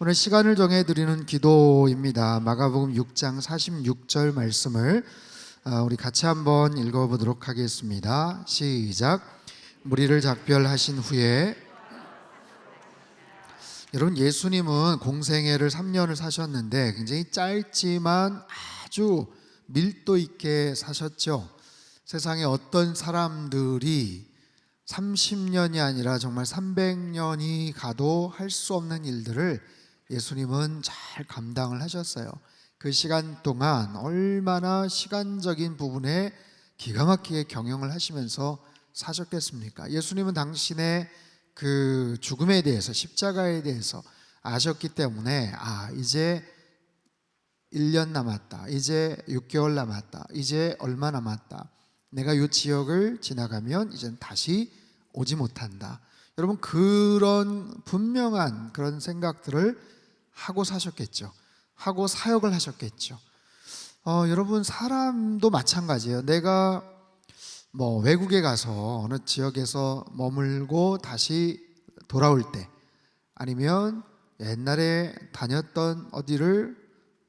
오늘 시간을 정해 드리는 기도입니다. 마가복음 6장 46절 말씀을 우리 같이 한번 읽어보도록 하겠습니다. 시작. 무리를 작별하신 후에, 여러분 예수님은 공생애를 3년을 사셨는데 굉장히 짧지만 아주 밀도 있게 사셨죠. 세상에 어떤 사람들이 30년이 아니라 정말 300년이 가도 할 수 없는 일들을 예수님은 잘 감당을 하셨어요. 그 시간 동안 얼마나 시간적인 부분에 기가 막히게 경영을 하시면서 사셨겠습니까? 예수님은 당신의 그 죽음에 대해서, 십자가에 대해서 아셨기 때문에 이제 1년 남았다, 이제 6개월 남았다, 이제 얼마 남았다, 내가 이 지역을 지나가면 이젠 다시 오지 못한다. 여러분 그런 분명한 그런 생각들을 하고 사셨겠죠. 하고 사역을 하셨겠죠. 여러분 사람도 마찬가지예요. 내가 외국에 가서 어느 지역에서 머물고 다시 돌아올 때, 아니면 옛날에 다녔던 어디를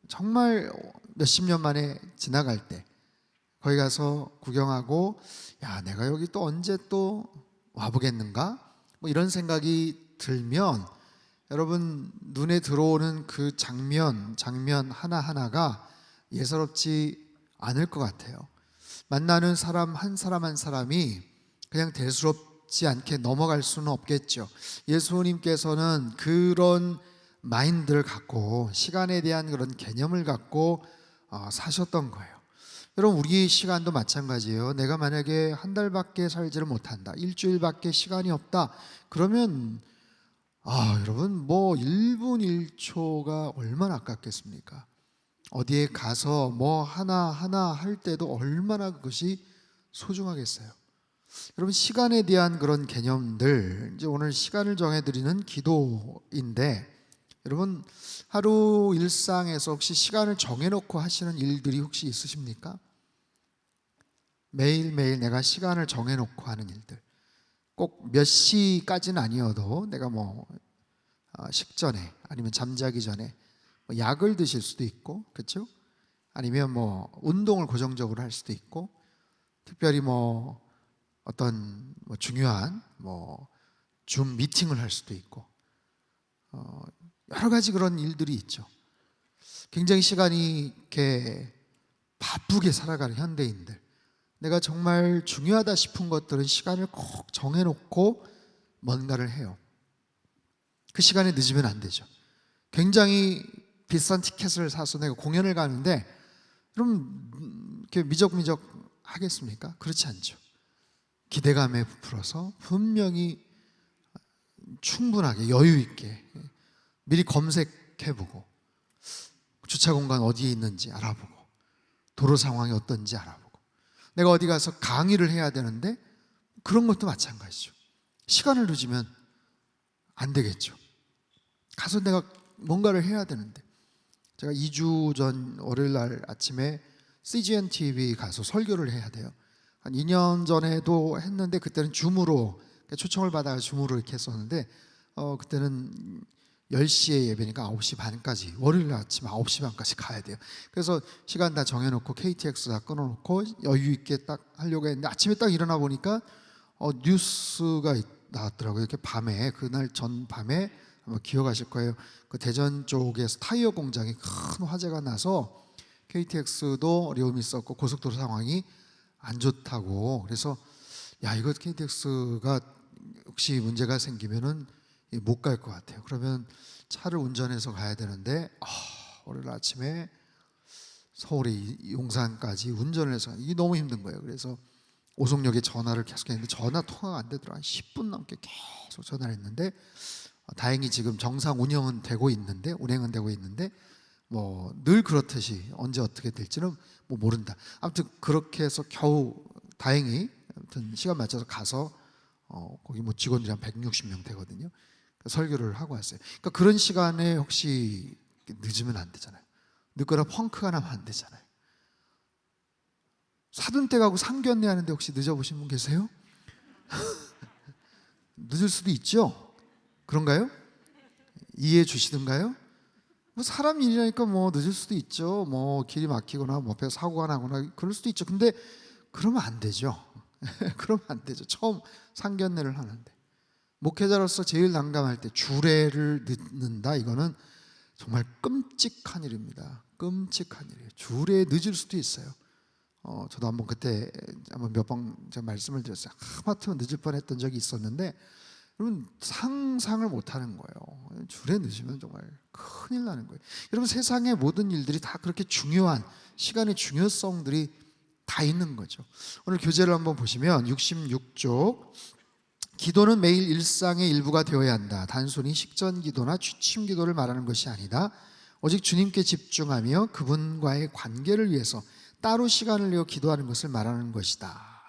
정말 몇십 년 만에 지나갈 때 거기 가서 구경하고 내가 여기 또 언제 또 와보겠는가? 이런 생각이 들면 여러분 눈에 들어오는 그 장면 하나하나가 예사롭지 않을 것 같아요. 만나는 사람 한 사람이 그냥 대수롭지 않게 넘어갈 수는 없겠죠. 예수님께서는 그런 마인드를 갖고, 시간에 대한 그런 개념을 갖고 사셨던 거예요. 여러분 우리 시간도 마찬가지예요. 내가 만약에 한 달밖에 살지를 못한다, 일주일밖에 시간이 없다, 그러면 여러분 1분 1초가 얼마나 아깝겠습니까? 어디에 가서 하나하나 할 때도 얼마나 그것이 소중하겠어요. 여러분 시간에 대한 그런 개념들, 이제 오늘 시간을 정해드리는 기도인데, 여러분 하루 일상에서 혹시 시간을 정해놓고 하시는 일들이 혹시 있으십니까? 매일매일 내가 시간을 정해놓고 하는 일들, 꼭 몇 시까지는 아니어도 내가 식전에 아니면 잠자기 전에 약을 드실 수도 있고, 그렇죠? 아니면 운동을 고정적으로 할 수도 있고, 특별히 어떤 중요한 줌 미팅을 할 수도 있고, 여러 가지 그런 일들이 있죠. 굉장히 시간이 이렇게 바쁘게 살아가는 현대인들, 내가 정말 중요하다 싶은 것들은 시간을 꼭 정해놓고 뭔가를 해요. 그 시간에 늦으면 안 되죠. 굉장히 비싼 티켓을 사서 내가 공연을 가는데 그럼 이렇게 미적미적 하겠습니까? 그렇지 않죠. 기대감에 부풀어서 분명히 충분하게 여유 있게 미리 검색해보고, 주차 공간 어디에 있는지 알아보고, 도로 상황이 어떤지 알아보고, 내가 어디 가서 강의를 해야 되는데 그런 것도 마찬가지죠. 시간을 늦으면 안 되겠죠. 가서 내가 뭔가를 해야 되는데, 제가 2주 전 월요일 날 아침에 CGN TV 가서 설교를 해야 돼요. 한 2년 전에도 했는데 그때는 줌으로 초청을 받아서 줌으로 이렇게 했었는데 그때는 10시에 예배니까 9시 반까지, 월요일 아침 9시 반까지 가야 돼요. 그래서 시간 다 정해놓고 KTX 다 끊어놓고 여유 있게 딱 하려고 했는데, 아침에 딱 일어나 보니까 뉴스가 나왔더라고요. 이렇게 밤에, 그날 전 밤에 아마 기억하실 거예요. 그 대전 쪽에서 타이어 공장이 큰 화재가 나서 KTX도 어려움이 있었고 고속도로 상황이 안 좋다고. 그래서 이거 KTX가 혹시 문제가 생기면은 못 갈 것 같아요. 그러면 차를 운전해서 가야 되는데 오늘 아침에 서울의 용산까지 운전을 해서 이게 너무 힘든 거예요. 그래서 오송역에 전화를 계속 했는데 전화 통화가 안 되더라고요. 한 10분 넘게 계속 전화를 했는데 다행히 지금 정상 운행은 되고 있는데 늘 그렇듯이 언제 어떻게 될지는 모른다. 아무튼 그렇게 해서 겨우 다행히 아무튼 시간 맞춰서 가서 거기 직원들이 한 160명 되거든요. 설교를 하고 왔어요. 그러니까 그런 시간에 혹시 늦으면 안 되잖아요. 늦거나 펑크가 나면 안 되잖아요. 사돈댁 가고 상견례 하는데 혹시 늦어보신 분 계세요? 늦을 수도 있죠. 그런가요? 이해해 주시던가요? 뭐 사람 일이라니까 뭐 늦을 수도 있죠. 뭐 길이 막히거나 뭐 앞에 사고가 나거나 그럴 수도 있죠. 근데 그러면 안 되죠. 그러면 안 되죠. 처음 상견례를 하는데 목회자로서 제일 난감할 때 주례를 늦는다. 이거는 정말 끔찍한 일입니다. 끔찍한 일이에요. 주례 늦을 수도 있어요. 저도 한번 그때 한번 몇 번 제가 말씀을 드렸어요. 하마터면 늦을 뻔했던 적이 있었는데 여러분 상상을 못하는 거예요. 주례 늦으면 정말 큰일 나는 거예요. 여러분 세상의 모든 일들이 다 그렇게 중요한 시간의 중요성들이 다 있는 거죠. 오늘 교재를 한번 보시면 66쪽 기도는 매일 일상의 일부가 되어야 한다. 단순히 식전 기도나 취침 기도를 말하는 것이 아니다. 오직 주님께 집중하며 그분과의 관계를 위해서 따로 시간을 내어 기도하는 것을 말하는 것이다.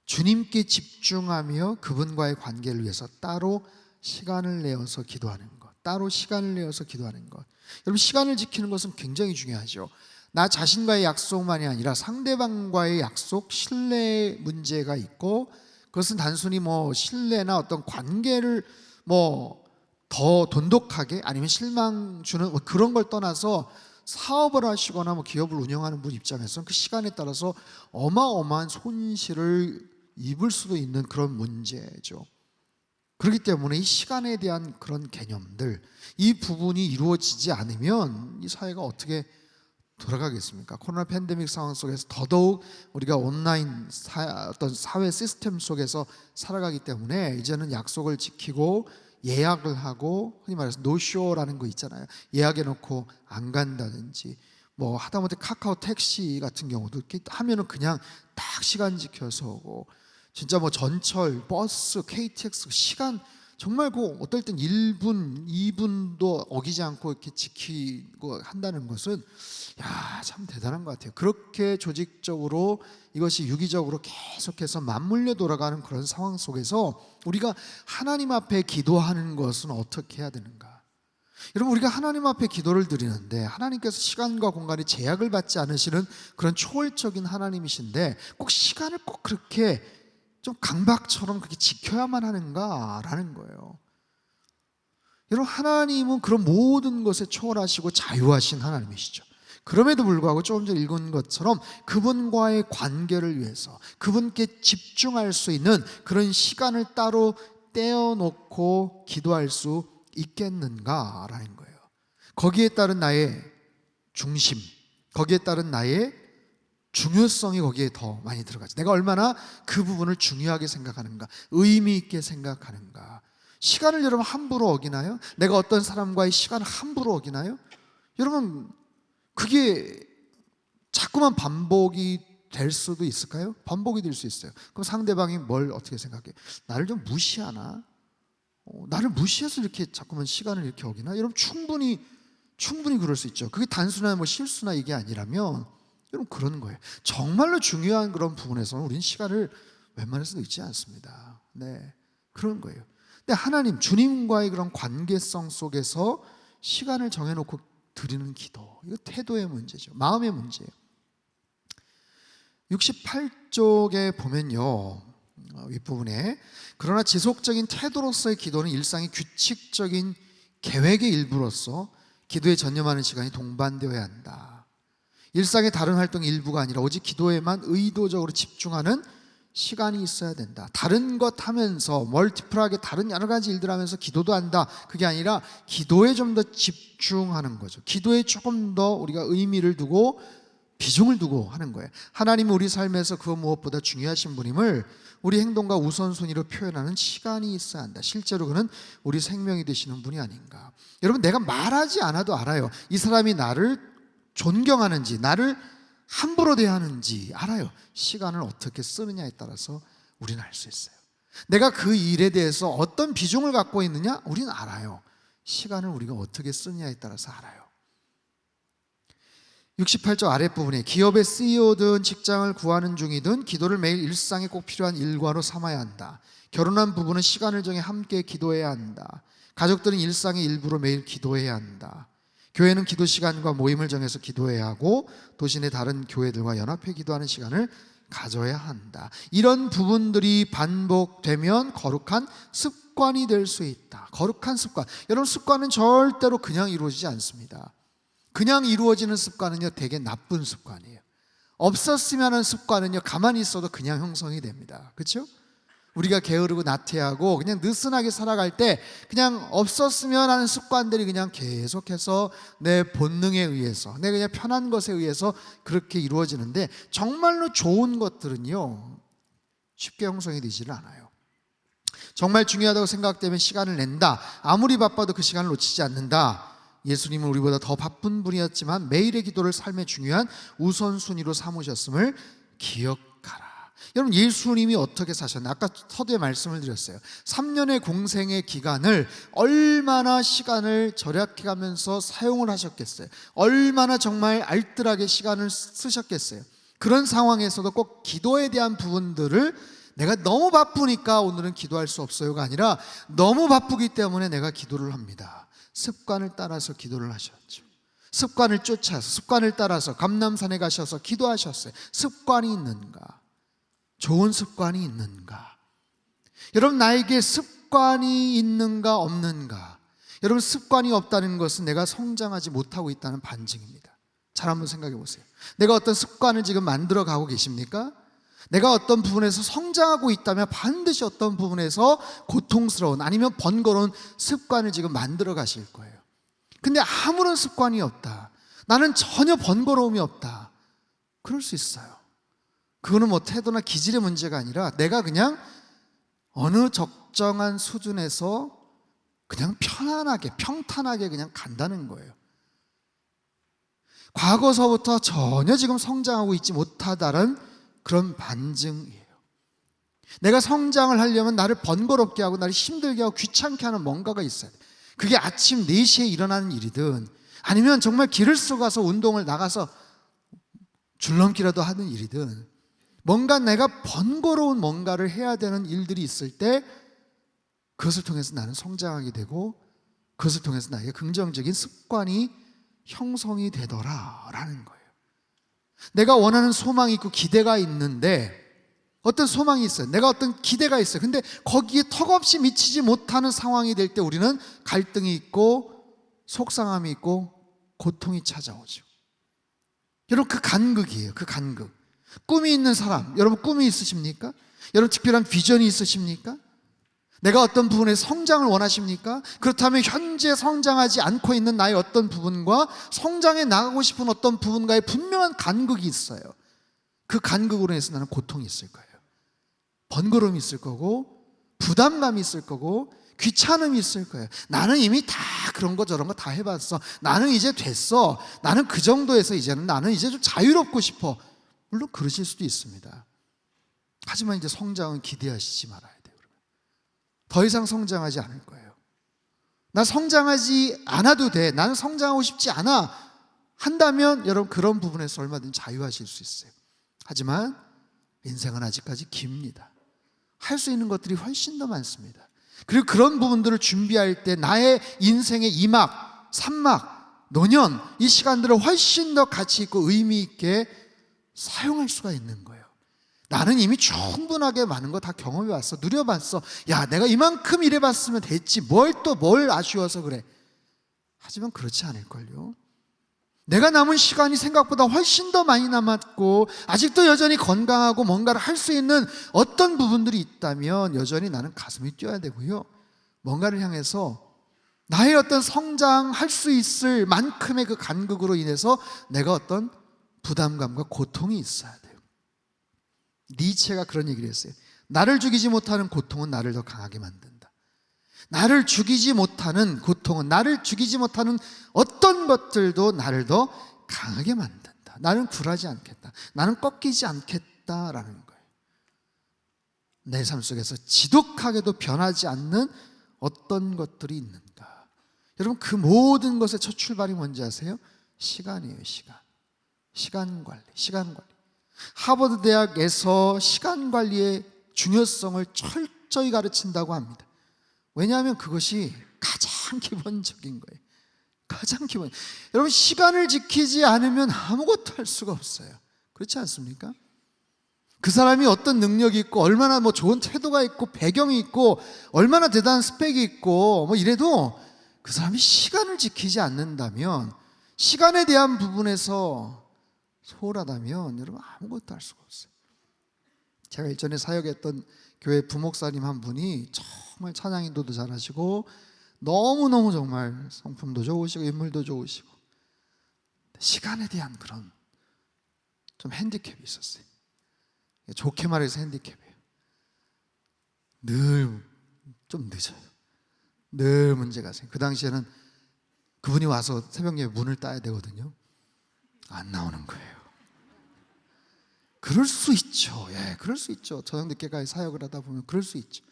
주님께 집중하며 그분과의 관계를 위해서 따로 시간을 내어서 기도하는 것, 따로 시간을 내어서 기도하는 것. 여러분 시간을 지키는 것은 굉장히 중요하죠. 나 자신과의 약속만이 아니라 상대방과의 약속, 신뢰의 문제가 있고 그것은 단순히 뭐 신뢰나 어떤 관계를 뭐 더 돈독하게 아니면 실망 주는 뭐 그런 걸 떠나서 사업을 하시거나 뭐 기업을 운영하는 분 입장에서는 그 시간에 따라서 어마어마한 손실을 입을 수도 있는 그런 문제죠. 그렇기 때문에 이 시간에 대한 그런 개념들, 이 부분이 이루어지지 않으면 이 사회가 어떻게 돌아가겠습니까? 코로나 팬데믹 상황 속에서 더더욱 우리가 온라인 어떤 사회 시스템 속에서 살아가기 때문에 이제는 약속을 지키고 예약을 하고 흔히 말해서 노쇼라는 거 있잖아요. 예약해 놓고 안 간다든지 뭐 하다못해 카카오 택시 같은 경우도 이렇게 하면은 그냥 딱 시간 지켜서 오고 진짜 뭐 전철, 버스, KTX 시간 정말 그 어떨 땐 1분, 2분도 어기지 않고 이렇게 지키고 한다는 것은 야, 참 대단한 것 같아요. 그렇게 조직적으로 이것이 유기적으로 계속해서 맞물려 돌아가는 그런 상황 속에서 우리가 하나님 앞에 기도하는 것은 어떻게 해야 되는가? 여러분 우리가 하나님 앞에 기도를 드리는데 하나님께서 시간과 공간에 제약을 받지 않으시는 그런 초월적인 하나님이신데 꼭 시간을 꼭 그렇게 좀 강박처럼 그렇게 지켜야만 하는가라는 거예요. 여러분 하나님은 그런 모든 것에 초월하시고 자유하신 하나님이시죠. 그럼에도 불구하고 조금 전에 읽은 것처럼 그분과의 관계를 위해서 그분께 집중할 수 있는 그런 시간을 따로 떼어놓고 기도할 수 있겠는가라는 거예요. 거기에 따른 나의 중심, 거기에 따른 나의 중요성이 거기에 더 많이 들어가죠. 내가 얼마나 그 부분을 중요하게 생각하는가, 의미 있게 생각하는가. 시간을 여러분 함부로 어기나요? 내가 어떤 사람과의 시간을 함부로 어기나요? 여러분 그게 자꾸만 반복이 될 수도 있을까요? 반복이 될 수 있어요. 그럼 상대방이 뭘 어떻게 생각해요? 나를 좀 무시하나? 나를 무시해서 이렇게 자꾸만 시간을 이렇게 어기나? 여러분 충분히 그럴 수 있죠. 그게 단순한 뭐 실수나 이게 아니라면 여러분 그런 거예요. 정말로 중요한 그런 부분에서는 우리는 시간을 웬만해서도 잊지 않습니다. 네, 그런 거예요. 근데 하나님, 주님과의 그런 관계성 속에서 시간을 정해놓고 드리는 기도, 이거 태도의 문제죠. 마음의 문제예요. 68쪽에 보면요, 윗부분에 그러나 지속적인 태도로서의 기도는 일상의 규칙적인 계획의 일부로서 기도에 전념하는 시간이 동반되어야 한다. 일상의 다른 활동의 일부가 아니라 오직 기도에만 의도적으로 집중하는 시간이 있어야 된다. 다른 것 하면서 멀티플하게 다른 여러 가지 일들 하면서 기도도 한다. 그게 아니라 기도에 좀 더 집중하는 거죠. 기도에 조금 더 우리가 의미를 두고 비중을 두고 하는 거예요. 하나님은 우리 삶에서 그 무엇보다 중요하신 분임을 우리 행동과 우선순위로 표현하는 시간이 있어야 한다. 실제로 그는 우리 생명이 되시는 분이 아닌가. 여러분 내가 말하지 않아도 알아요. 이 사람이 나를 존경하는지 나를 함부로 대하는지 알아요. 시간을 어떻게 쓰느냐에 따라서 우리는 알 수 있어요. 내가 그 일에 대해서 어떤 비중을 갖고 있느냐 우리는 알아요. 시간을 우리가 어떻게 쓰느냐에 따라서 알아요. 68조 아랫부분에 기업의 CEO든 직장을 구하는 중이든 기도를 매일 일상에 꼭 필요한 일과로 삼아야 한다. 결혼한 부부는 시간을 정해 함께 기도해야 한다. 가족들은 일상의 일부로 매일 기도해야 한다. 교회는 기도 시간과 모임을 정해서 기도해야 하고 도시 내 다른 교회들과 연합해 기도하는 시간을 가져야 한다. 이런 부분들이 반복되면 거룩한 습관이 될 수 있다. 거룩한 습관. 여러분, 습관은 절대로 그냥 이루어지지 않습니다. 그냥 이루어지는 습관은요, 되게 나쁜 습관이에요. 없었으면 하는 습관은요, 가만히 있어도 그냥 형성이 됩니다. 그렇죠? 우리가 게으르고 나태하고 그냥 느슨하게 살아갈 때 그냥 없었으면 하는 습관들이 그냥 계속해서 내 본능에 의해서, 내 그냥 편한 것에 의해서 그렇게 이루어지는데, 정말로 좋은 것들은요 쉽게 형성이 되지는 않아요. 정말 중요하다고 생각되면 시간을 낸다. 아무리 바빠도 그 시간을 놓치지 않는다. 예수님은 우리보다 더 바쁜 분이었지만 매일의 기도를 삶의 중요한 우선순위로 삼으셨음을 기억하라. 여러분, 예수님이 어떻게 사셨나? 아까 서두에 말씀을 드렸어요. 3년의 공생의 기간을 얼마나 시간을 절약해가면서 사용을 하셨겠어요? 얼마나 정말 알뜰하게 시간을 쓰셨겠어요? 그런 상황에서도 꼭 기도에 대한 부분들을 내가 너무 바쁘니까 오늘은 기도할 수 없어요가 아니라 너무 바쁘기 때문에 내가 기도를 합니다. 습관을 따라서 기도를 하셨죠. 습관을 쫓아서, 습관을 따라서 감람산에 가셔서 기도하셨어요. 습관이 있는가? 좋은 습관이 있는가? 여러분, 나에게 습관이 있는가 없는가? 여러분, 습관이 없다는 것은 내가 성장하지 못하고 있다는 반증입니다. 잘 한번 생각해 보세요. 내가 어떤 습관을 지금 만들어 가고 계십니까? 내가 어떤 부분에서 성장하고 있다면 반드시 어떤 부분에서 고통스러운, 아니면 번거로운 습관을 지금 만들어 가실 거예요. 근데 아무런 습관이 없다, 나는 전혀 번거로움이 없다, 그럴 수 있어요. 그거는 뭐 태도나 기질의 문제가 아니라 내가 그냥 어느 적정한 수준에서 그냥 편안하게, 평탄하게 그냥 간다는 거예요. 과거서부터 전혀 지금 성장하고 있지 못하다는 그런 반증이에요. 내가 성장을 하려면 나를 번거롭게 하고 나를 힘들게 하고 귀찮게 하는 뭔가가 있어야 돼. 그게 아침 4시에 일어나는 일이든, 아니면 정말 길을 쓰고 가서 운동을 나가서 줄넘기라도 하는 일이든, 뭔가 내가 번거로운 뭔가를 해야 되는 일들이 있을 때 그것을 통해서 나는 성장하게 되고, 그것을 통해서 나에게 긍정적인 습관이 형성이 되더라라는 거예요. 내가 원하는 소망이 있고 기대가 있는데, 어떤 소망이 있어요. 내가 어떤 기대가 있어요. 근데 거기에 턱없이 미치지 못하는 상황이 될 때 우리는 갈등이 있고 속상함이 있고 고통이 찾아오죠. 여러분, 그 간극이에요. 그 간극. 꿈이 있는 사람, 여러분 꿈이 있으십니까? 여러분 특별한 비전이 있으십니까? 내가 어떤 부분에 성장을 원하십니까? 그렇다면 현재 성장하지 않고 있는 나의 어떤 부분과 성장해 나가고 싶은 어떤 부분과의 분명한 간극이 있어요. 그 간극으로 인해서 나는 고통이 있을 거예요. 번거로움이 있을 거고, 부담감이 있을 거고, 귀찮음이 있을 거예요. 나는 이미 다 그런 거 저런 거 다 해봤어. 나는 이제 됐어. 나는 그 정도에서 이제는 나는 이제 좀 자유롭고 싶어. 물론 그러실 수도 있습니다. 하지만 이제 성장은 기대하시지 말아야 돼요. 더 이상 성장하지 않을 거예요. 나 성장하지 않아도 돼, 나는 성장하고 싶지 않아 한다면 여러분 그런 부분에서 얼마든지 자유하실 수 있어요. 하지만 인생은 아직까지 깁니다. 할 수 있는 것들이 훨씬 더 많습니다. 그리고 그런 부분들을 준비할 때 나의 인생의 2막, 3막, 노년, 이 시간들을 훨씬 더 가치 있고 의미 있게 사용할 수가 있는 거예요. 나는 이미 충분하게 많은 거 다 경험해봤어, 누려봤어. 야, 내가 이만큼 일해봤으면 됐지, 뭘 아쉬워서 그래. 하지만 그렇지 않을걸요. 내가 남은 시간이 생각보다 훨씬 더 많이 남았고, 아직도 여전히 건강하고 뭔가를 할 수 있는 어떤 부분들이 있다면 여전히 나는 가슴이 뛰어야 되고요, 뭔가를 향해서 나의 어떤 성장할 수 있을 만큼의 그 간극으로 인해서 내가 어떤 부담감과 고통이 있어야 돼요. 니체가 그런 얘기를 했어요. 나를 죽이지 못하는 고통은 나를 더 강하게 만든다. 나를 죽이지 못하는 고통은, 나를 죽이지 못하는 어떤 것들도 나를 더 강하게 만든다. 나는 굴하지 않겠다. 나는 꺾이지 않겠다라는 거예요. 내 삶 속에서 지독하게도 변하지 않는 어떤 것들이 있는가. 여러분, 그 모든 것의 첫 출발이 뭔지 아세요? 시간이에요. 시간 관리. 하버드 대학에서 시간 관리의 중요성을 철저히 가르친다고 합니다. 왜냐하면 그것이 가장 기본적인 거예요. 가장 기본. 여러분, 시간을 지키지 않으면 아무것도 할 수가 없어요. 그렇지 않습니까? 그 사람이 어떤 능력이 있고 얼마나 뭐 좋은 태도가 있고 배경이 있고 얼마나 대단한 스펙이 있고 뭐 이래도 그 사람이 시간을 지키지 않는다면, 시간에 대한 부분에서 소홀하다면 여러분 아무것도 할 수가 없어요. 제가 일전에 사역했던 교회 부목사님 한 분이 정말 찬양 인도도 잘하시고 너무너무 정말 성품도 좋으시고 인물도 좋으시고 시간에 대한 그런 좀 핸디캡이 있었어요. 좋게 말해서 핸디캡이에요. 늘 좀 늦어요. 늘 문제가 생겨요. 그 당시에는 그분이 와서 새벽 예배 문을 따야 되거든요. 안 나오는 거예요. 그럴 수 있죠. 예, 그럴 수 있죠. 저녁 늦게까지 사역을 하다 보면 그럴 수 있죠.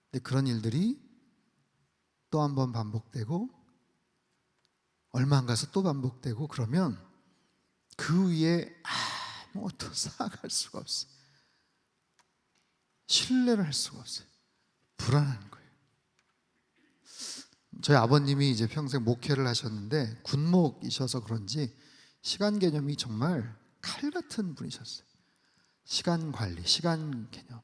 근데 그런 일들이 또 한 번 반복되고 얼마 안 가서 또 반복되고 그러면 그 위에 아무것도 쌓아갈 수가 없어요. 신뢰를 할 수가 없어요. 불안한 거예요. 저희 아버님이 이제 평생 목회를 하셨는데 군목이셔서 그런지 시간 개념이 정말 칼 같은 분이셨어요. 시간 관리, 시간 개념.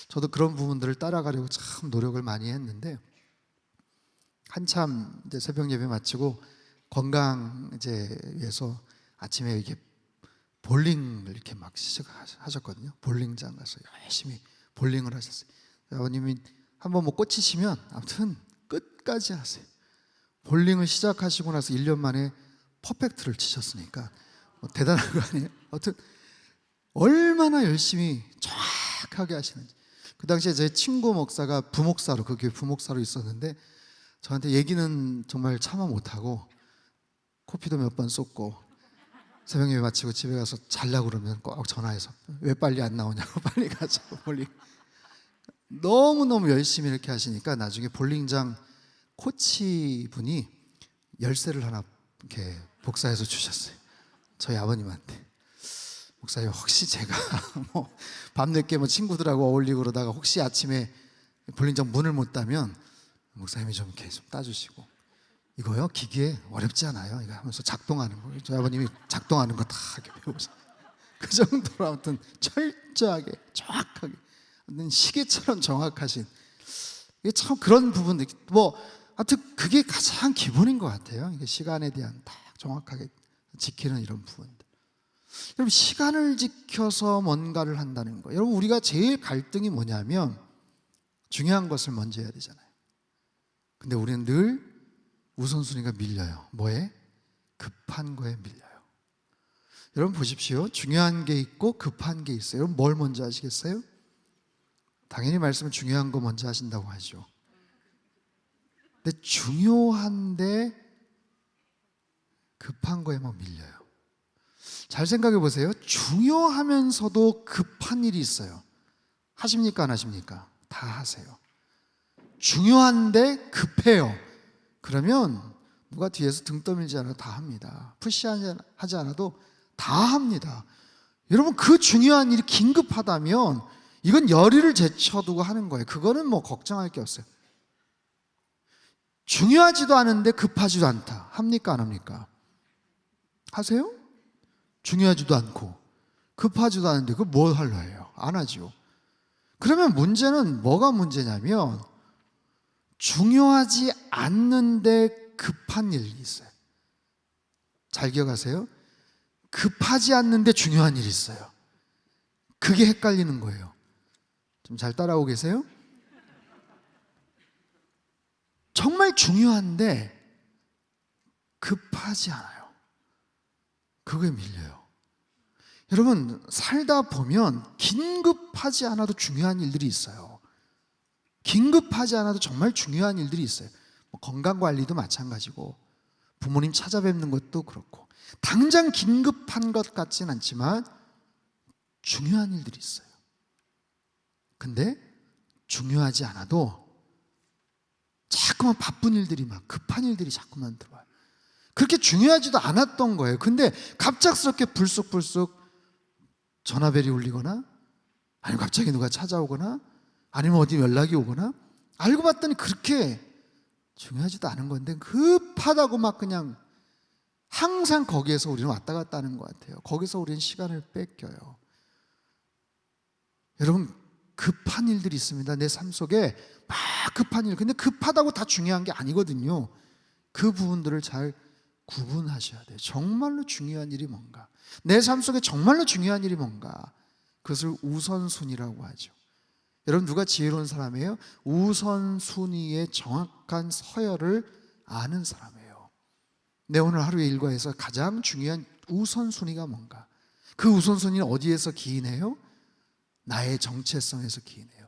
저도 그런 부분들을 따라가려고 참 노력을 많이 했는데, 한참 이제 새벽 예배 마치고 건강 이제 위해서 아침에 이렇게 볼링을 이렇게 막 시작하셨거든요. 볼링장 가서 열심히 볼링을 하셨어요. 아버님이 한번 뭐 꽂히시면 아무튼 끝까지 하세요. 볼링을 시작하시고 나서 1년 만에 퍼펙트를 치셨으니까 뭐 대단한 거 아니에요? 아무튼 얼마나 열심히 정확하게 하시는지. 그 당시에 제 친구 목사가 부목사로, 그 교회 부목사로 있었는데 저한테 얘기는 정말 차마 못하고 코피도 몇 번 쏟고 새벽 예배 마치고 집에 가서 자려고 그러면 꼭 전화해서 왜 빨리 안 나오냐고 빨리 가자고 볼링. 너무너무 열심히 이렇게 하시니까 나중에 볼링장 코치 분이 열쇠를 하나 이렇게 복사해서 주셨어요. 저희 아버님한테. 목사님, 혹시 제가 뭐 밤늦게 뭐 친구들하고 어울리고 그러다가 혹시 아침에 볼링장 문을 못 따면 목사님이 좀 이렇게 좀 따주시고, 이거요 기기에 어렵지 않아요 이거 하면서 작동하는 거예요. 저희 아버님이 작동하는 거 다 이렇게 배우세요. 그 정도로 아무튼 철저하게 정확하게 시계처럼 정확하신, 이게 참 그런 부분들 뭐 하여튼 그게 가장 기본인 것 같아요. 이게 시간에 대한 딱 정확하게 지키는 이런 부분들. 여러분, 시간을 지켜서 뭔가를 한다는 거, 여러분 우리가 제일 갈등이 뭐냐면 중요한 것을 먼저 해야 되잖아요. 근데 우리는 늘 우선순위가 밀려요. 뭐에? 급한 거에 밀려요. 여러분 보십시오. 중요한 게 있고 급한 게 있어요. 여러분 뭘 먼저 하시겠어요? 당연히 말씀은 중요한 거 먼저 하신다고 하죠. 근데 중요한데 급한 거에만 밀려요. 잘 생각해 보세요. 중요하면서도 급한 일이 있어요. 하십니까 안 하십니까? 다 하세요. 중요한데 급해요. 그러면 누가 뒤에서 등 떠밀지 않아도 다 합니다. 푸시하지 않아도 다 합니다. 여러분, 그 중요한 일이 긴급하다면 이건 열의를 제쳐두고 하는 거예요. 그거는 뭐 걱정할 게 없어요. 중요하지도 않은데 급하지도 않다. 합니까 안 합니까? 하세요? 중요하지도 않고 급하지도 않은데 그걸 뭘 하려 해요? 안 하죠. 그러면 문제는 뭐가 문제냐면 중요하지 않는데 급한 일이 있어요. 잘 기억하세요. 급하지 않는데 중요한 일이 있어요. 그게 헷갈리는 거예요. 좀 잘 따라오고 계세요? 정말 중요한데 급하지 않아요. 그거에 밀려요. 여러분, 살다 보면 긴급하지 않아도 중요한 일들이 있어요. 긴급하지 않아도 정말 중요한 일들이 있어요. 뭐 건강관리도 마찬가지고 부모님 찾아뵙는 것도 그렇고 당장 긴급한 것 같진 않지만 중요한 일들이 있어요. 근데 중요하지 않아도 자꾸만 바쁜 일들이 막 급한 일들이 자꾸만 들어와요. 그렇게 중요하지도 않았던 거예요. 근데 갑작스럽게 불쑥불쑥 전화벨이 울리거나 아니면 갑자기 누가 찾아오거나 아니면 어디 연락이 오거나 알고 봤더니 그렇게 중요하지도 않은 건데 급하다고 막 그냥 항상 거기에서 우리는 왔다 갔다 하는 것 같아요. 거기서 우리는 시간을 뺏겨요. 여러분, 급한 일들이 있습니다. 내 삶 속에 막 급한 일. 근데 급하다고 다 중요한 게 아니거든요. 그 부분들을 잘 구분하셔야 돼요. 정말로 중요한 일이 뭔가, 내 삶 속에 정말로 중요한 일이 뭔가, 그것을 우선순위라고 하죠. 여러분, 누가 지혜로운 사람이에요? 우선순위의 정확한 서열을 아는 사람이에요. 내 오늘 하루의 일과에서 가장 중요한 우선순위가 뭔가, 그 우선순위는 어디에서 기인해요? 나의 정체성에서 기인해요.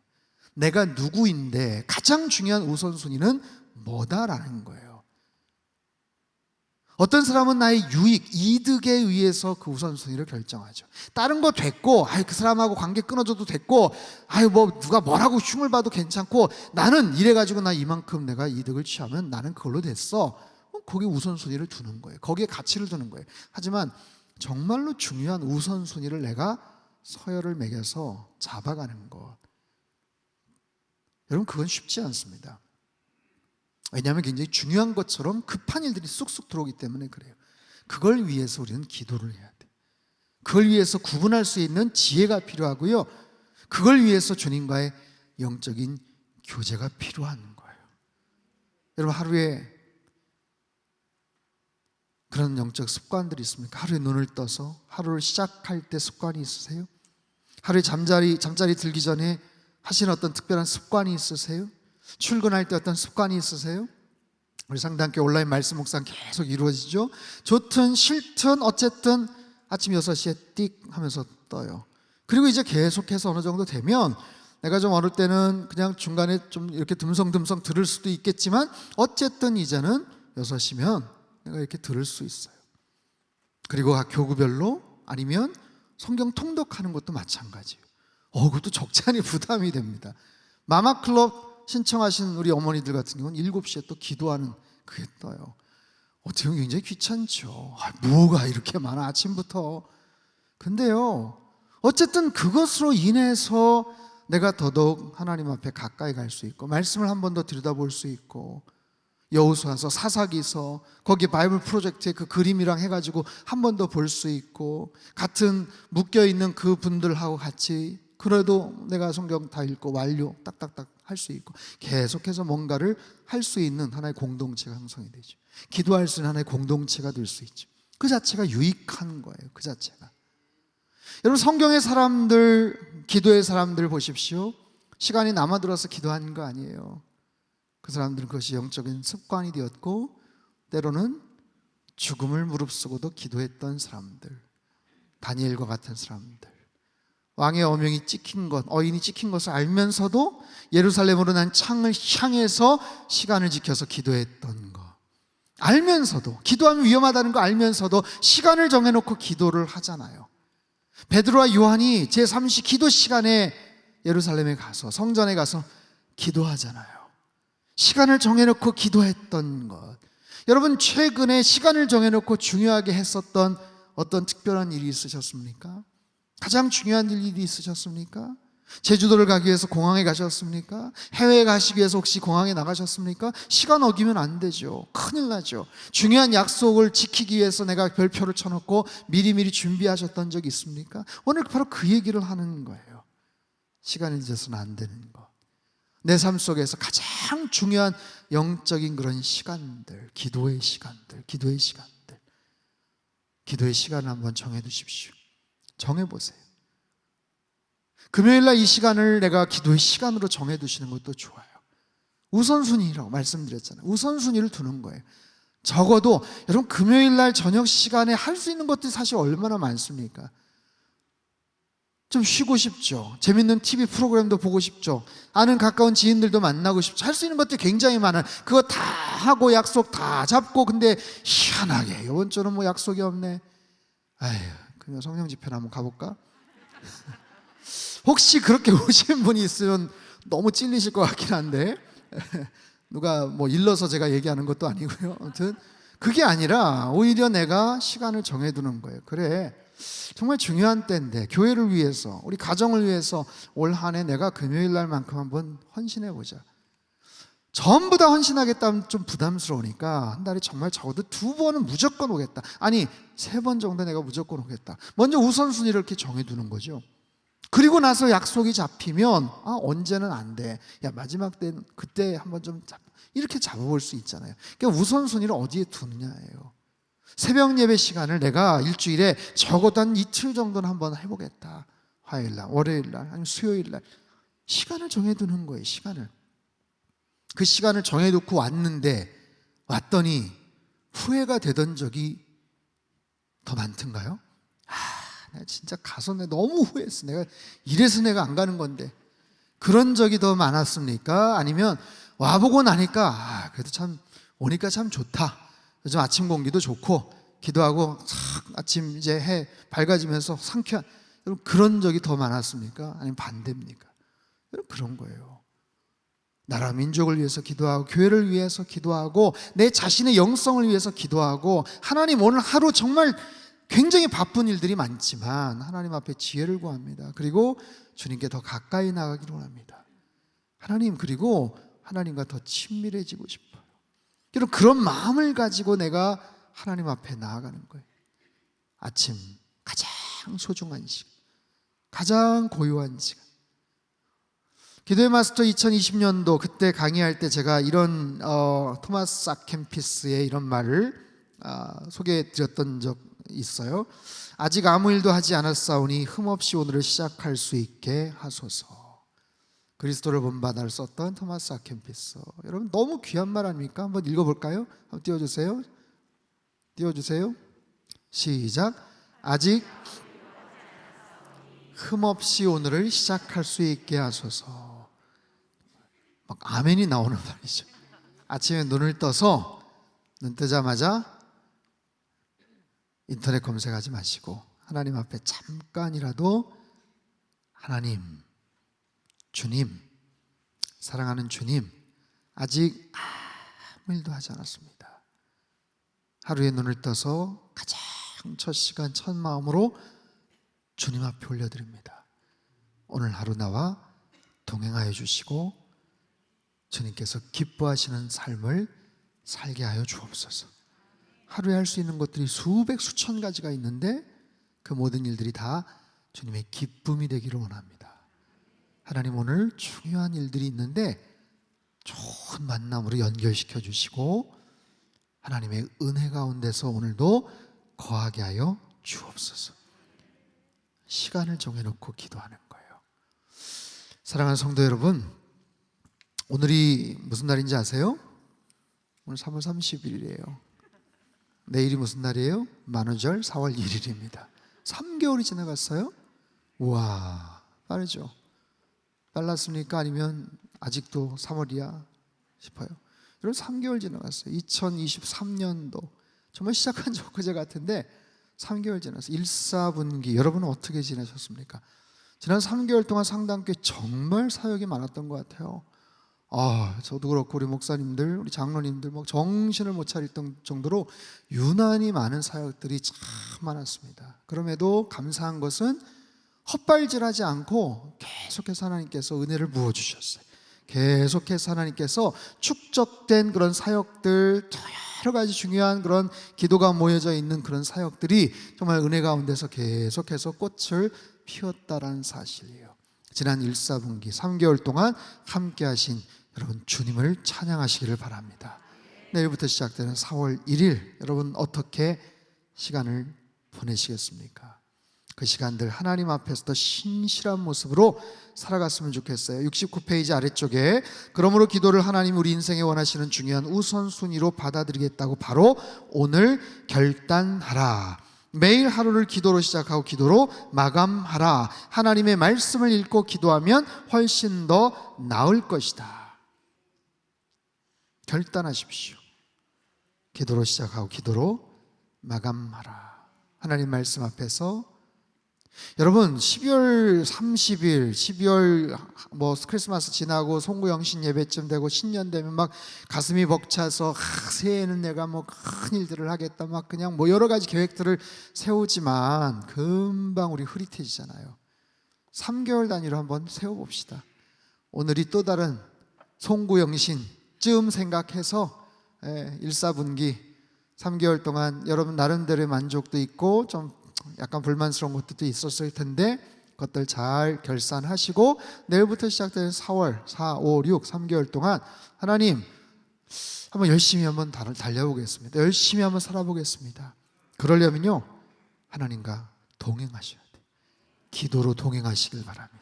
내가 누구인데 가장 중요한 우선순위는 뭐다라는 거예요. 어떤 사람은 나의 유익, 이득에 의해서 그 우선순위를 결정하죠. 다른 거 됐고, 그 사람하고 관계 끊어져도 됐고, 뭐 누가 뭐라고 흉을 봐도 괜찮고, 나는 이래가지고 나 이만큼 내가 이득을 취하면 나는 그걸로 됐어. 거기에 우선순위를 두는 거예요. 거기에 가치를 두는 거예요. 하지만 정말로 중요한 우선순위를 내가 서열을 매겨서 잡아가는 것, 여러분, 그건 쉽지 않습니다. 왜냐하면 굉장히 중요한 것처럼 급한 일들이 쑥쑥 들어오기 때문에 그래요. 그걸 위해서 우리는 기도를 해야 돼요. 그걸 위해서 구분할 수 있는 지혜가 필요하고요, 그걸 위해서 주님과의 영적인 교제가 필요한 거예요. 여러분, 하루에 그런 영적 습관들이 있습니까? 하루에 눈을 떠서 하루를 시작할 때 습관이 있으세요? 하루에 잠자리 들기 전에 하시는 어떤 특별한 습관이 있으세요? 출근할 때 어떤 습관이 있으세요? 우리 상당교 온라인 말씀 묵상 계속 이루어지죠. 좋든 싫든 어쨌든 아침 6시에 띡 하면서 떠요. 그리고 이제 계속해서 어느 정도 되면, 내가 좀 어릴 때는 그냥 중간에 좀 이렇게 듬성듬성 들을 수도 있겠지만, 어쨌든 이제는 6시면 내가 이렇게 들을 수 있어요. 그리고 각 교구별로, 아니면 성경 통독하는 것도 마찬가지예요. 그것도 적지 않은 부담이 됩니다. 마마클럽 신청하신 우리 어머니들 같은 경우는 7시에 또 기도하는 그게 떠요. 어떻게 보면 굉장히 귀찮죠. 뭐가 이렇게 많아 아침부터. 근데요, 어쨌든 그것으로 인해서 내가 더더욱 하나님 앞에 가까이 갈 수 있고, 말씀을 한 번 더 들여다볼 수 있고, 여호수아서, 사사기서, 거기 바이블 프로젝트의 그 그림이랑 해가지고 한 번 더 볼 수 있고, 같은 묶여있는 그 분들하고 같이 그래도 내가 성경 다 읽고 완료 딱딱딱 할 수 있고, 계속해서 뭔가를 할 수 있는 하나의 공동체가 형성이 되죠. 기도할 수 있는 하나의 공동체가 될 수 있죠. 그 자체가 유익한 거예요. 그 자체가. 여러분, 성경의 사람들, 기도의 사람들 보십시오. 시간이 남아들어서 기도한 거 아니에요. 그 사람들은 그것이 영적인 습관이 되었고, 때로는 죽음을 무릅쓰고도 기도했던 사람들, 다니엘과 같은 사람들, 왕의 어명이 찍힌 것, 어인이 찍힌 것을 알면서도 예루살렘으로 난 창을 향해서 시간을 지켜서 기도했던 것, 알면서도, 기도하면 위험하다는 거 알면서도 시간을 정해놓고 기도를 하잖아요. 베드로와 요한이 제3시 기도 시간에 예루살렘에 가서, 성전에 가서 기도하잖아요. 시간을 정해놓고 기도했던 것. 여러분, 최근에 시간을 정해놓고 중요하게 했었던 어떤 특별한 일이 있으셨습니까? 가장 중요한 일이 있으셨습니까? 제주도를 가기 위해서 공항에 가셨습니까? 해외에 가시기 위해서 혹시 공항에 나가셨습니까? 시간 어기면 안 되죠. 큰일 나죠. 중요한 약속을 지키기 위해서 내가 별표를 쳐놓고 미리미리 준비하셨던 적이 있습니까? 오늘 바로 그 얘기를 하는 거예요. 시간을 잊어서는 안 되는 것. 내 삶 속에서 가장 중요한 영적인 그런 시간들, 기도의 시간들, 기도의 시간을 한번 정해두십시오. 정해보세요. 금요일날 이 시간을 내가 기도의 시간으로 정해두시는 것도 좋아요. 우선순위라고 말씀드렸잖아요. 우선순위를 두는 거예요. 적어도 여러분, 금요일날 저녁 시간에 할 수 있는 것들이 사실 얼마나 많습니까? 좀 쉬고 싶죠. 재밌는 TV 프로그램도 보고 싶죠. 아는 가까운 지인들도 만나고 싶죠. 할 수 있는 것들이 굉장히 많아요. 그거 다 하고 약속 다 잡고, 근데 희한하게 이번 주는 뭐 약속이 없네. 그냥 성령 집회나 한번 가볼까? 혹시 그렇게 오신 분이 있으면 너무 찔리실 것 같긴 한데, 누가 뭐 일러서 제가 얘기하는 것도 아니고요. 아무튼 그게 아니라 오히려 내가 시간을 정해두는 거예요. 그래, 정말 중요한 때인데 교회를 위해서, 우리 가정을 위해서 올 한 해 내가 금요일 날만큼 한번 헌신해보자. 전부 다 헌신하겠다면 좀 부담스러우니까 한 달에 정말 적어도 2번은 무조건 오겠다. 아니 3번 정도 내가 무조건 오겠다. 먼저 우선순위를 이렇게 정해두는 거죠. 그리고 나서 약속이 잡히면 언제는 안 돼. 야, 마지막 때는 그때 한번 좀 이렇게 잡아볼 수 있잖아요. 그러니까 우선순위를 어디에 두느냐예요. 새벽 예배 시간을 내가 일주일에 적어도 한 이틀 정도는 한번 해보겠다. 화요일날, 월요일날, 아니면 수요일날 시간을 정해두는 거예요. 시간을. 그 시간을 정해놓고 왔더니 후회가 되던 적이 더 많던가요? 내가 진짜 가서 내가 너무 후회했어. 내가 이래서 내가 안 가는 건데. 그런 적이 더 많았습니까? 아니면 와보고 나니까 그래도 참 오니까 참 좋다. 요즘 아침 공기도 좋고 기도하고 아침 이제 해 밝아지면서 상쾌한, 여러분 그런 적이 더 많았습니까? 아니면 반대입니까? 여러분 그런 거예요. 나라 민족을 위해서 기도하고 교회를 위해서 기도하고 내 자신의 영성을 위해서 기도하고 하나님 오늘 하루 정말 굉장히 바쁜 일들이 많지만 하나님 앞에 지혜를 구합니다. 그리고 주님께 더 가까이 나가기를 원합니다. 하나님, 그리고 하나님과 더 친밀해지고 싶어요. 여러분 그런 마음을 가지고 내가 하나님 앞에 나아가는 거예요. 아침 가장 소중한 시간, 가장 고요한 시간. 기도의 마스터 2020년도 그때 강의할 때 제가 이런 토마스 아 캠피스의 이런 말을 소개해 드렸던 적 있어요. 아직 아무 일도 하지 않았사오니 흠없이 오늘을 시작할 수 있게 하소서. 그리스도를 본받아 썼던 토마스 아 캠피스. 여러분 너무 귀한 말 아닙니까? 한번 읽어볼까요? 한번 띄워주세요. 시작. 아직 흠없이 오늘을 시작할 수 있게 하소서. 막 아멘이 나오는 말이죠. 아침에 눈을 떠서 눈 뜨자마자 인터넷 검색하지 마시고 하나님 앞에 잠깐이라도 하나님, 주님, 사랑하는 주님, 아직 아무 일도 하지 않았습니다. 하루에 눈을 떠서 가장 첫 시간 첫 마음으로 주님 앞에 올려드립니다. 오늘 하루 나와 동행하여 주시고 주님께서 기뻐하시는 삶을 살게 하여 주옵소서. 하루에 할 수 있는 것들이 수백 수천 가지가 있는데 그 모든 일들이 다 주님의 기쁨이 되기를 원합니다. 하나님 오늘 중요한 일들이 있는데 좋은 만남으로 연결시켜 주시고 하나님의 은혜 가운데서 오늘도 거하게 하여 주옵소서. 시간을 정해놓고 기도하는 거예요. 사랑하는 성도 여러분, 오늘이 무슨 날인지 아세요? 오늘 3월 30일이에요. 내일이 무슨 날이에요? 만우절 4월 1일입니다. 3개월이 지나갔어요? 우와, 빠르죠? 빨랐습니까? 아니면 아직도 3월이야 싶어요? 여러분 3개월 지나갔어요. 2023년도 정말 시작한 지 엊그제 같은데 3개월 지났어요. 1사분기 여러분은 어떻게 지내셨습니까? 지난 3개월 동안 상당히 정말 사역이 많았던 것 같아요. 저도 그렇고 우리 목사님들, 우리 장로님들 뭐 정신을 못 차릴 정도로 유난히 많은 사역들이 참 많았습니다. 그럼에도 감사한 것은 헛발질하지 않고 계속해서 하나님께서 은혜를 부어주셨어요. 계속해서 하나님께서 축적된 그런 사역들, 여러 가지 중요한 그런 기도가 모여져 있는 그런 사역들이 정말 은혜 가운데서 계속해서 꽃을 피웠다라는 사실이에요. 지난 1사분기 3개월 동안 함께 하신 여러분 주님을 찬양하시기를 바랍니다. 내일부터 시작되는 4월 1일 여러분 어떻게 시간을 보내시겠습니까? 그 시간들 하나님 앞에서 더 신실한 모습으로 살아갔으면 좋겠어요. 69페이지 아래쪽에 그러므로 기도를 하나님 우리 인생에 원하시는 중요한 우선순위로 받아들이겠다고 바로 오늘 결단하라. 매일 하루를 기도로 시작하고 기도로 마감하라. 하나님의 말씀을 읽고 기도하면 훨씬 더 나을 것이다. 결단하십시오. 기도로 시작하고 기도로 마감하라. 하나님 말씀 앞에서 여러분 12월 30일 12월 뭐 크리스마스 지나고 송구영신 예배쯤 되고 신년 되면 막 가슴이 벅차서 새해에는 내가 뭐 큰 일들을 하겠다 막 그냥 뭐 여러 가지 계획들을 세우지만 금방 우리 흐릿해지잖아요. 3개월 단위로 한번 세워봅시다. 오늘이 또 다른 송구영신쯤 생각해서 1사분기 3개월 동안 여러분 나름대로의 만족도 있고 좀 약간 불만스러운 것들도 있었을 텐데 것들 잘 결산하시고 내일부터 시작되는 4월 4, 5, 6, 3개월 동안 하나님 한번 열심히 한번 달려보겠습니다. 열심히 한번 살아보겠습니다. 그러려면요 하나님과 동행하셔야 돼요. 기도로 동행하시길 바랍니다.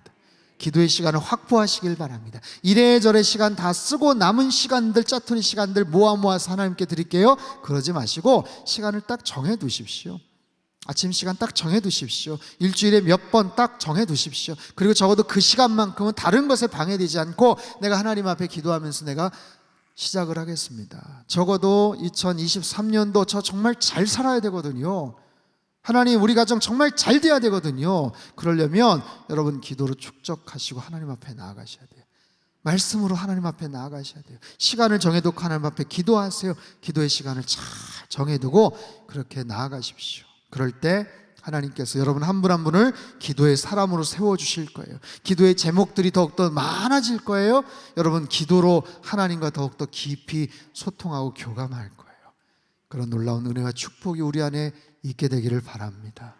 기도의 시간을 확보하시길 바랍니다. 이래저래 시간 다 쓰고 남은 시간들, 짜투리 시간들 모아서 하나님께 드릴게요. 그러지 마시고 시간을 딱 정해두십시오. 아침 시간 딱 정해두십시오. 일주일에 몇 번 딱 정해두십시오. 그리고 적어도 그 시간만큼은 다른 것에 방해되지 않고 내가 하나님 앞에 기도하면서 내가 시작을 하겠습니다. 적어도 2023년도 저 정말 잘 살아야 되거든요. 하나님 우리 가정 정말 잘 돼야 되거든요. 그러려면 여러분 기도로 축적하시고 하나님 앞에 나아가셔야 돼요. 말씀으로 하나님 앞에 나아가셔야 돼요. 시간을 정해두고 하나님 앞에 기도하세요. 기도의 시간을 잘 정해두고 그렇게 나아가십시오. 그럴 때 하나님께서 여러분 한 분 한 분을 기도의 사람으로 세워주실 거예요. 기도의 제목들이 더욱더 많아질 거예요. 여러분 기도로 하나님과 더욱더 깊이 소통하고 교감할 거예요. 그런 놀라운 은혜와 축복이 우리 안에 있게 되기를 바랍니다.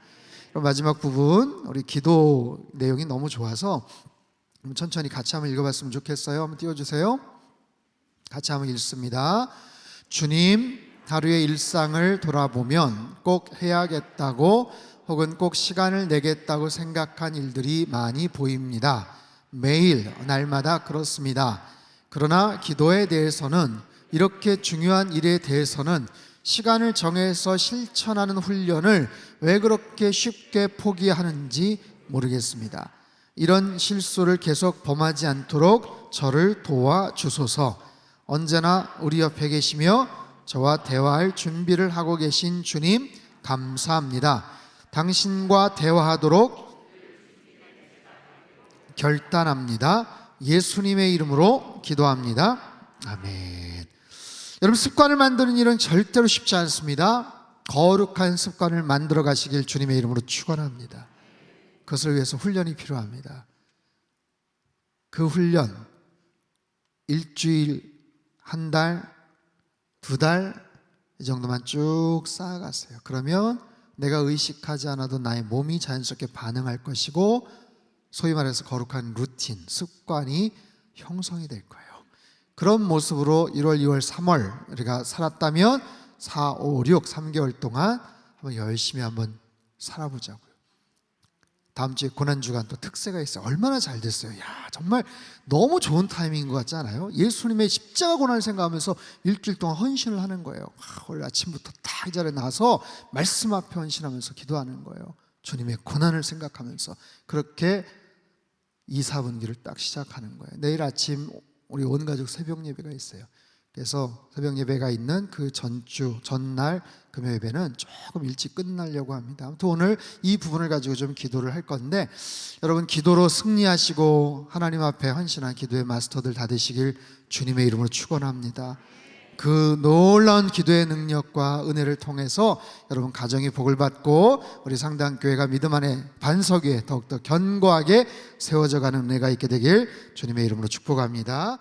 그럼 마지막 부분 우리 기도 내용이 너무 좋아서 천천히 같이 한번 읽어봤으면 좋겠어요. 한번 띄워주세요. 같이 한번 읽습니다. 주님, 하루의 일상을 돌아보면 꼭 해야겠다고 혹은 꼭 시간을 내겠다고 생각한 일들이 많이 보입니다. 매일 날마다 그렇습니다. 그러나 기도에 대해서는, 이렇게 중요한 일에 대해서는 시간을 정해서 실천하는 훈련을 왜 그렇게 쉽게 포기하는지 모르겠습니다. 이런 실수를 계속 범하지 않도록 저를 도와주소서. 언제나 우리 옆에 계시며 저와 대화할 준비를 하고 계신 주님 감사합니다. 당신과 대화하도록 결단합니다. 예수님의 이름으로 기도합니다. 아멘. 여러분 습관을 만드는 일은 절대로 쉽지 않습니다. 거룩한 습관을 만들어 가시길 주님의 이름으로 축원합니다. 그것을 위해서 훈련이 필요합니다. 그 훈련 일주일, 한 달, 두 달 이 정도만 쭉 쌓아가세요. 그러면 내가 의식하지 않아도 나의 몸이 자연스럽게 반응할 것이고 소위 말해서 거룩한 루틴, 습관이 형성이 될 거예요. 그런 모습으로 1월, 2월, 3월 우리가 살았다면 4, 5, 6, 3개월 동안 한번 열심히 한번 살아보자고요. 다음 주에 고난주간 또 특세가 있어요. 얼마나 잘 됐어요. 야, 정말 너무 좋은 타이밍인 것 같지 않아요? 예수님의 십자가 고난을 생각하면서 일주일 동안 헌신을 하는 거예요. 오늘 아침부터 다 이 자리에 나와서 말씀 앞에 헌신하면서 기도하는 거예요. 주님의 고난을 생각하면서 그렇게 2, 4분기를 딱 시작하는 거예요. 내일 아침 우리 온 가족 새벽 예배가 있어요. 그래서 새벽 예배가 있는 그 전날 금요 예배는 조금 일찍 끝나려고 합니다. 아무튼 오늘 이 부분을 가지고 좀 기도를 할 건데 여러분 기도로 승리하시고 하나님 앞에 헌신한 기도의 마스터들 다 되시길 주님의 이름으로 축원합니다. 그 놀라운 기도의 능력과 은혜를 통해서 여러분 가정이 복을 받고 우리 상당교회가 믿음 안에 반석 위에 더욱더 견고하게 세워져 가는 은혜가 있게 되길 주님의 이름으로 축복합니다.